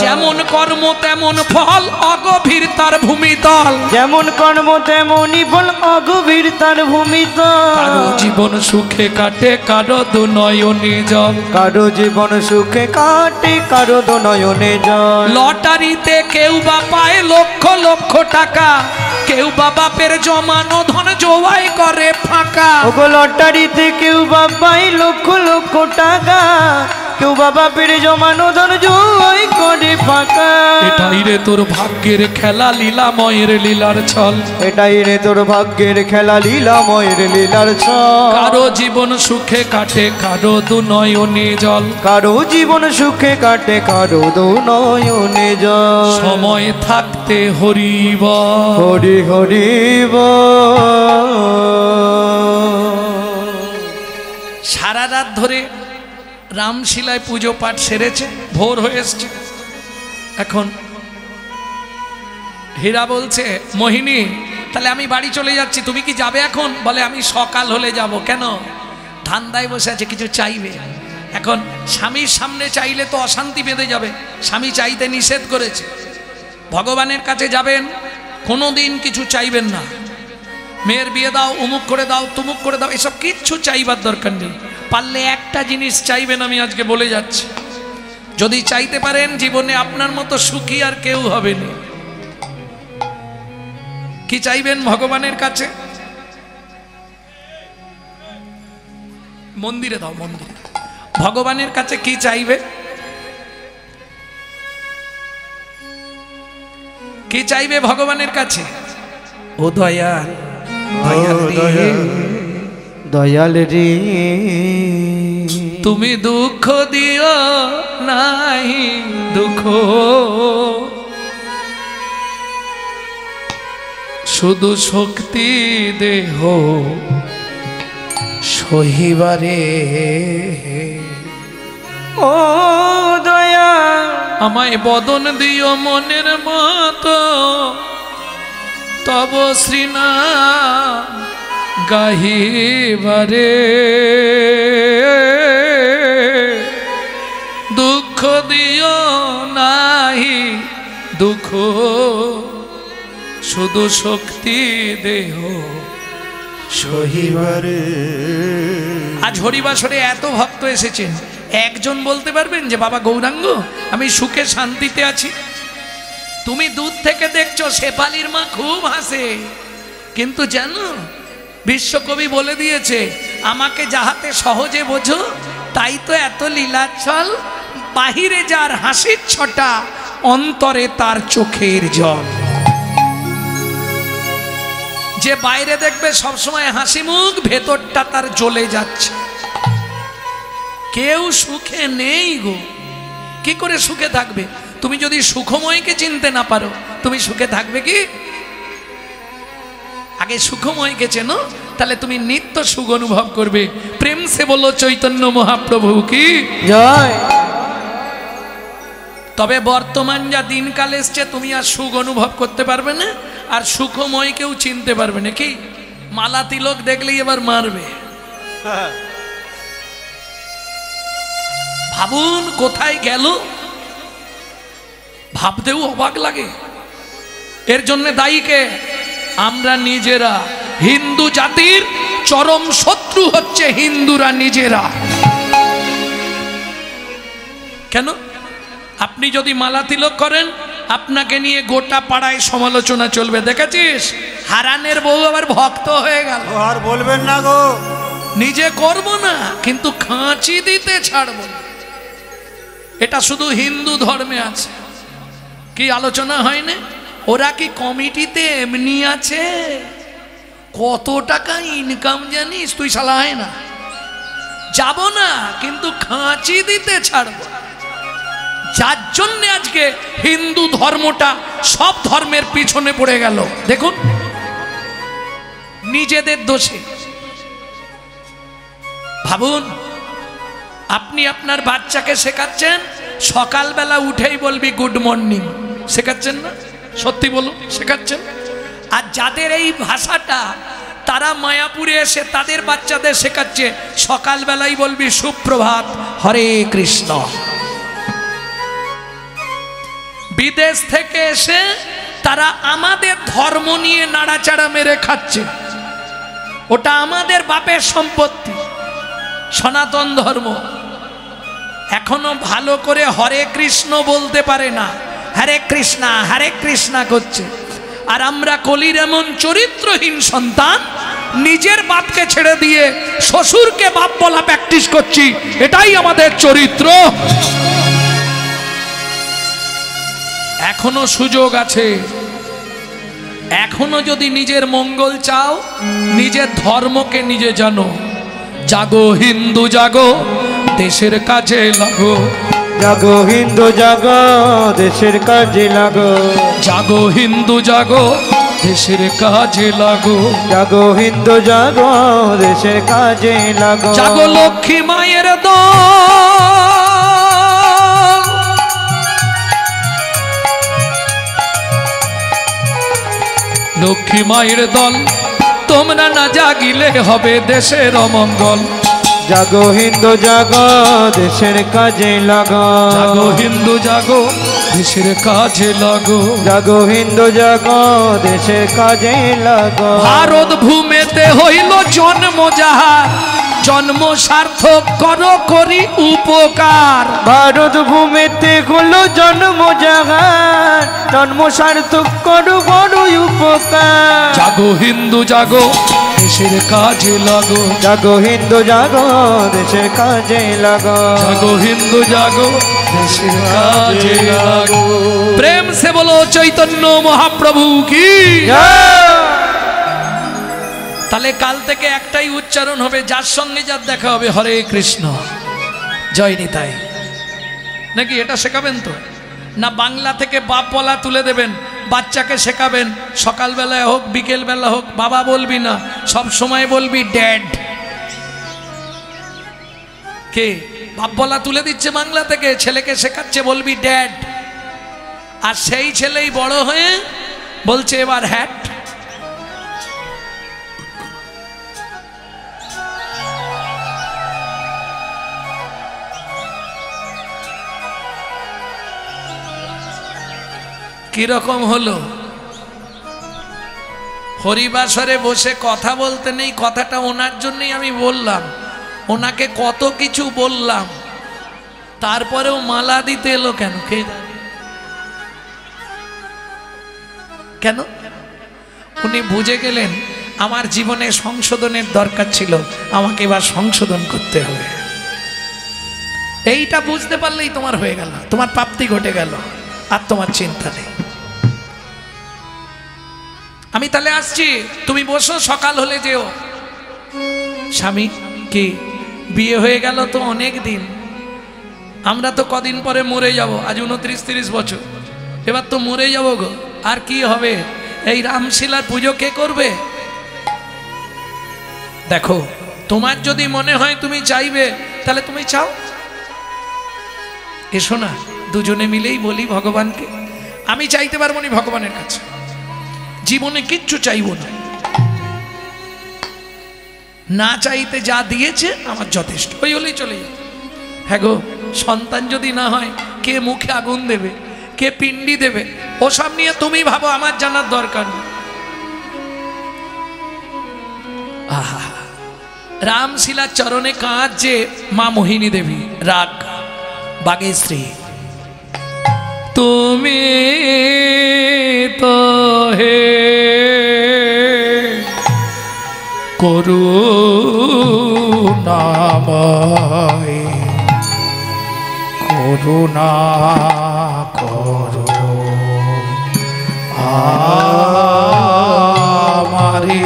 A: যেমন কর্ম তেমন ফল, অগভীর তার ভূমিতল।
C: যেমন কর্ম তেমনই ফল, অগভীর তার ভূমিতল।
A: কারো জীবন সুখে কাটে, কারো দু নয়নে জল।
C: কারো জীবন সুখে কাটে, কারো দু নয়নে জল।
A: লটারিতে কেউ বা পায় লক্ষ লক্ষ টাকা, কেউ বা বাপের জমানো ধন জোয়াই করে ফাঁকা।
C: ওগো লটারিতে কেউ বা পায় লক্ষ লক্ষ টাকা, কেউ বা বাপের জমানো ধন জোয়াই করে ফাঁকা।
A: এটাই রে তোর ভাগ্যের খেলা, লীলাময়ের লীলার ছল।
C: এটাই রে তোর ভাগ্যের খেলা, লীলাময়ের লীলার ছল।
A: কারো জীবন সুখে কাটে, কারো দু নয়নে জল।
C: কারো জীবন সুখে কাটে, কারো দু নয়নে জল।
A: সময় থাকতে হরি বল,
C: হরি হরি বল।
A: সারা রাত ধরে রামশিলায় পুজো পাঠ সেরেছে, ভোর হয়ে এসছে। এখন হীরা বলছে, মোহিনী তাহলে আমি বাড়ি চলে যাচ্ছি, তুমি কি যাবে এখন? বলে আমি সকাল হলে যাব। কেন? ধান্দায় বসে আছে, কিছু চাইবে। এখন স্বামীর সামনে চাইলে তো অশান্তি বেঁধে যাবে, স্বামী চাইতে নিষেধ করেছে। ভগবানের কাছে যাবেন, কোনো দিন কিছু চাইবেন না। মেয়ের বিয়ে দাও, উমুক করে দাও, তুমুক করে দাও, এসব কিচ্ছু চাইবার দরকার নেই। পারলে একটা জিনিস চাইবেন, আমি আজকে বলে যাচ্ছি। যদি চাইতে পারেন, জীবনে আপনার মতো সুখী আর কেউ হবে না। কি চাইবেন ভগবানের কাছে? মন্দিরে দাও, মন্দিরে। ভগবানের কাছে কি চাইবে? কি চাইবে ভগবানের কাছে? ও দয়াল, দয়াল রে,
C: দয়াল রে,
A: তুমি দুঃখ দিও নাই দুঃখ, শুধু শক্তি দেহ সহিবারে।
C: ও দয়া,
A: আমায় বদন দিও মনের মতো, তব শ্রীনাম গাহিবারে। দুঃখ দিও নাহি দুঃখ, শুধু শক্তি দেহ সহিবারে। আজ হরিবাসরে এত ভক্ত এসেছেন, একজন বলতে পারবেন যে বাবা গৌরাঙ্গ আমি সুখে শান্তিতে আছি? তুমি দূর থেকে দেখছো শেফালির মা খুব হাসে, কিন্তু জানো বিশ্বকবি বলে দিয়েছে আমাকে যাহাতে সহজে বোঝো, তাই তো এত লীলাচ্ছল। বাহিরে যার হাসির ছটা, অন্তরে তার চোখের জল। যে বাইরে দেখবে সবসময় হাসি মুখ, ভেতরটা তার জ্বলে যাচ্ছে। কেউ সুখে নেই গো। কি করে সুখে থাকবে? তুমি যদি সুখময়কে চিনতে না পারো, তুমি সুখে থাকবে কি? আগে সুখময়কে চেনো, তাহলে তুমি নিত্য সুখ অনুভব করবে। প্রেম সে বলো চৈতন্য মহাপ্রভু কি
C: জয়।
A: তবে বর্তমান যা দিনকাল এসছে, তুমি আর সুখ অনুভব করতে পারবে না, আর সুখময়কেও চিনতে পারবে না। কি মালা তিলক দেখলেই এবার মারবে। ভাবুন কোথায় গেল, ভাবতেও অবাক লাগে। এর জন্য দায়ী কে? আমরা নিজেরা। হিন্দু জাতির চরম শত্রু হচ্ছে হিন্দুরা নিজেরা। কেন? আপনি যদি মালা তিলক করেন, আপনাকে নিয়ে গোটা পাড়ায় সমালোচনা চলবে। দেখেছিস হারানের বউ আবার ভক্ত হয়ে গেল।
B: আর বলবেন না গো।
A: নিজে করব না, কিন্তু খাঁচি দিতে ছাড়ব না। এটা শুধু হিন্দু ধর্মে আছে। কি আলোচনা হয় না? ওরা কি কমিটিতে এমনি আছে? কত টাকা ইনকাম জানিস তুই? শালা হয় না, যাব না, কিন্তু খাঁচি দিতে ছাড়ব। যার জন্য আজকে হিন্দু ধর্মটা সব ধর্মের পিছনে পড়ে গেল। দেখুন নিজেদের দোষে। ভাবুন, আপনি আপনার বাচ্চাকে শেখাচ্ছেন, সকালবেলা উঠেই বলবি গুড মর্নিং, শেখাচ্ছেন না? সত্যি বলুন, শেখাচ্ছেন? আর যাদের এই ভাষাটা, তারা মায়াপুরে এসে তাদের বাচ্চাদের শেখাচ্ছে, সকালবেলাই বলবি সুপ্রভাত, হরে কৃষ্ণ। বিদেশ থেকে এসে তারা আমাদের ধর্ম নিয়ে নাড়াচাড়া মেরে খাচ্ছে। ওটা আমাদের বাপের সম্পত্তি, সনাতন ধর্ম। এখনো ভালো করে হরে কৃষ্ণ বলতে পারে না, হরে কৃষ্ণা করছে। আর আমরা কলির এমন চরিত্রহীন সন্তান, নিজের বাপকে ছেড়ে দিয়ে শ্বশুরকে বাপ বলা প্র্যাকটিস করছি। এটাই আমাদের চরিত্র। এখনো সুযোগ আছে। এখনো যদি নিজের মঙ্গল চাও, নিজের ধর্মকে নিজে জানো। জাগো হিন্দু জাগো, দেশের কাজে লাগো।
C: জাগো হিন্দু জাগো, দেশের কাজে লাগো।
A: জাগো হিন্দু জাগো, দেশের কাজে লাগো।
C: জাগো হিন্দু জাগো, দেশের কাজে লাগো।
A: জাগো লক্ষ্মী মায়ের দল, লক্ষ্মী মায়ের দল, তোমরা না জাগিলে হবে দেশের অমঙ্গল।
C: জাগো হিন্দু জাগো, দেশের কাজে লাগো।
A: জাগো হিন্দু জাগো, দেশের কাজে লাগো।
C: জাগো হিন্দু জাগো, দেশের কাজে লাগো।
A: ভারত ভূমিতে হইল জন্ম যাহার, জন্ম সার্থক করো করি উপকার।
C: ভারত ভূমিতে হলো জন্ম যাহার, জন্ম সার্থক করো করো উপকার।
A: জাগো হিন্দু জাগো, দেশের কাজে লাগো।
C: জাগো হিন্দু জাগো, দেশের কাজে লাগো।
A: জাগো হিন্দু জাগো, দেশের কাজে লাগো। প্রেম সে বলো চৈতন্য মহাপ্রভু কি। তাহলে কাল থেকে একটাই উচ্চারণ হবে, যার সঙ্গে যার দেখা হবে হরে কৃষ্ণ জয় নিতাই। নাকি এটা শেখাবেন তো? না বাংলা থেকে বাপ বলা তুলে দেবেন, বাচ্চাকে শেখাবেন, সকালবেলায় হোক বিকেলবেলা হোক বাবা বলবি না, সব সময় বলবি ড্যাড। কে বাপ বলা তুলে দিচ্ছে বাংলা থেকে, ছেলেকে শেখাচ্ছে বলবি ড্যাড। আর সেই ছেলেই বড় হয়ে বলছে এবার হ্যাট। কিরকম হলো? হরিবাসরে বসে কথা বলতে নেই, কথাটা ওনার জন্যই আমি বললাম। ওনাকে কত কিছু বললাম, তারপরেও মালা দিতে এলো কেন? কে কেন? উনি বুঝে গেলেন আমার জীবনে সংশোধনের দরকার ছিল, আমাকে এবার সংশোধন করতে হবে। এইটা বুঝতে পারলেই তোমার হয়ে গেল, তোমার প্রাপ্তি ঘটে গেল, আর তোমার চিন্তা নেই। আমি তাহলে আসছি, তুমি বসো, সকাল হলে যেও। স্বামী কি বিয়ে হয়ে গেল তো অনেক দিন, আমরা তো কদিন পরে মরে যাব, আজ 29-30 বছর, এবার তো মরে যাব গো, আর কি হবে? এই রামশিলার পুজো কে করবে? দেখো, তোমার যদি মনে হয় তুমি চাইবে, তাহলে তুমি চাও, এসো না, দুজনে মিলেই বলি ভগবানকে। আমি চাইতে পারবো না ভগবানের কাছে, জীবনে কিচ্ছু চাইব না, না চাইতে যা দিয়েছে আমার যথেষ্ট, ওই হলেই চলে যাবে। হ্যাঁ গো, সন্তান যদি না হয়, কে মুখে আগুন দেবে, কে পিণ্ডি দেবে, ওসব নিয়ে তুমি ভাবো, আমার জানার দরকার নেই। আহা, রামশিলার চরণে কাঁদছে মা মোহিনী দেবী, রাগ বাগেশ্রী। তুমি তো হে করুণাময়, করুণা করো আমারে,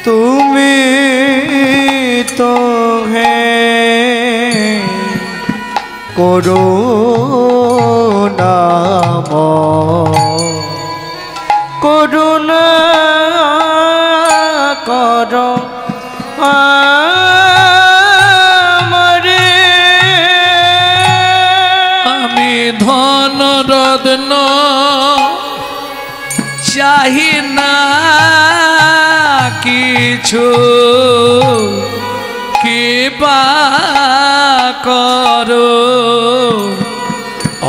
C: তুমি তো হে করুণাময়, করুণা করো আমারে।
A: আমি ধন রত্ন চাহি না কিছু, কৃপা করো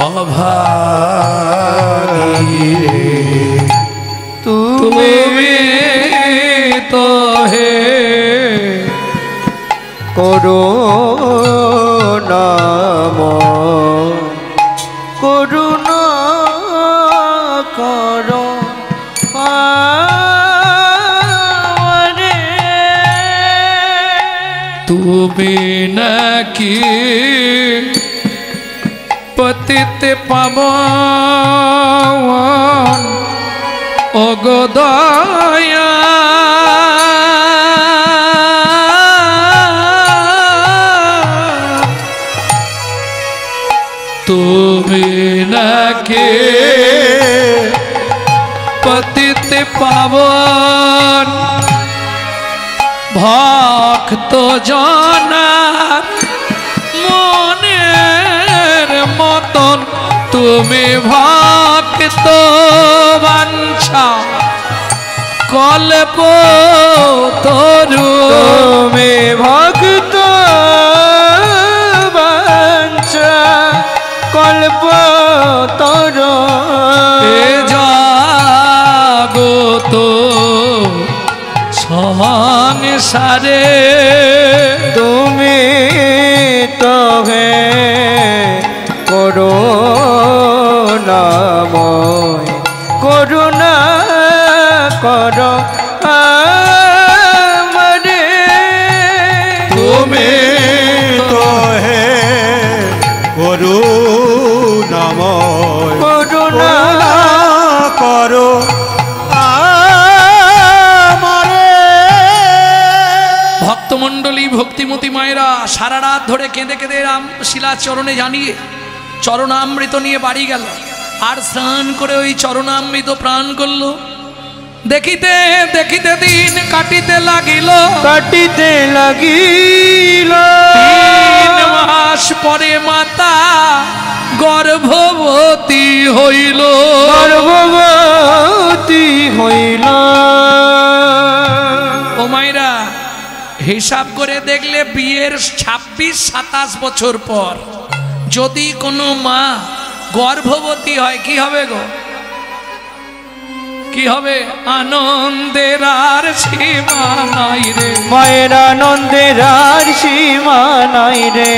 A: অভাগী, তুমি তো হে
C: করুণাময়, করুণা করো আমারে।
A: তুমি নাকি পতিত পাবন ওগো দয়া, তুমি নাকি পতিত পাবন ভক্ত জনার মনের মতন, তুমি ভক্ত বাঞ্ছা কল্প তরু,
C: তুমি ভক্ত বাঞ্ছা কল্প তরু,
A: এ জগত সংসারে
C: তুমি তো হে করুণাময়, করুণা করো আমারে।
B: তুমি তো হে করুণাময়,
C: করুণা
B: করো আমারে।
A: ভক্তমণ্ডলী, ভক্তিমতী মায়েরা সারা রাত ধরে কেঁদে কেঁদে রামশিলা চরণে জানিয়ে চরণামৃত নিয়ে বাড়ি গেল, আর স্নান করে ওই চরণামৃত প্রাণ করল। দেখিতে দেখিতে দিন কাটিতে লাগিল,
C: কাটিতে লাগিল।
A: 3 মাস পরে মাতা গর্ভবতী হইল,
C: গর্ভবতী হইল।
A: ও মায়েরা, হিসাব করে দেখলে বিয়ের 26-27 বছর পর যদি কোনো মা গর্ভবতী হয়, কি হবে গো? কি হবে? আনন্দের আর সীমা নাই রে,
C: মায়ের আনন্দের আর সীমা নাই রে।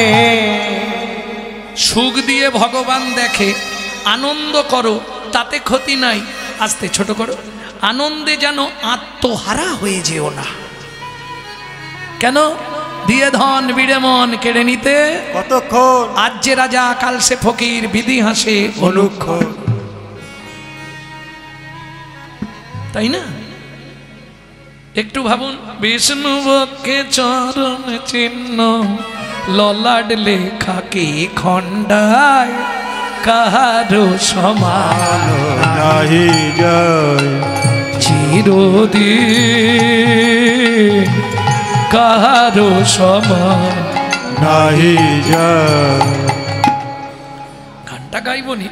A: সুখ দিয়ে ভগবান দেখে, আনন্দ করো তাতে ক্ষতি নাই, আস্তে ছোট করো, আনন্দে যেন আত্মহারা হয়ে যেও না। কেন? দিয়ে ধন বিড়ে মন কেড়ে নিতে
B: কতক্ষণ
A: আজ যে রাজা কাল সে ফকির বিধি হাসে
B: অনুক্ষণ
A: তাই না? একটু ভাবুন, বিষ্ণু বক্ষে চরণ চিহ্ন ললাট লেখা কি খণ্ডায় কাহারো সমান
B: নাহি যায়
A: চিরদিন কাহারো সমান
B: নাহি যায়।
A: গানটা গাইবনি।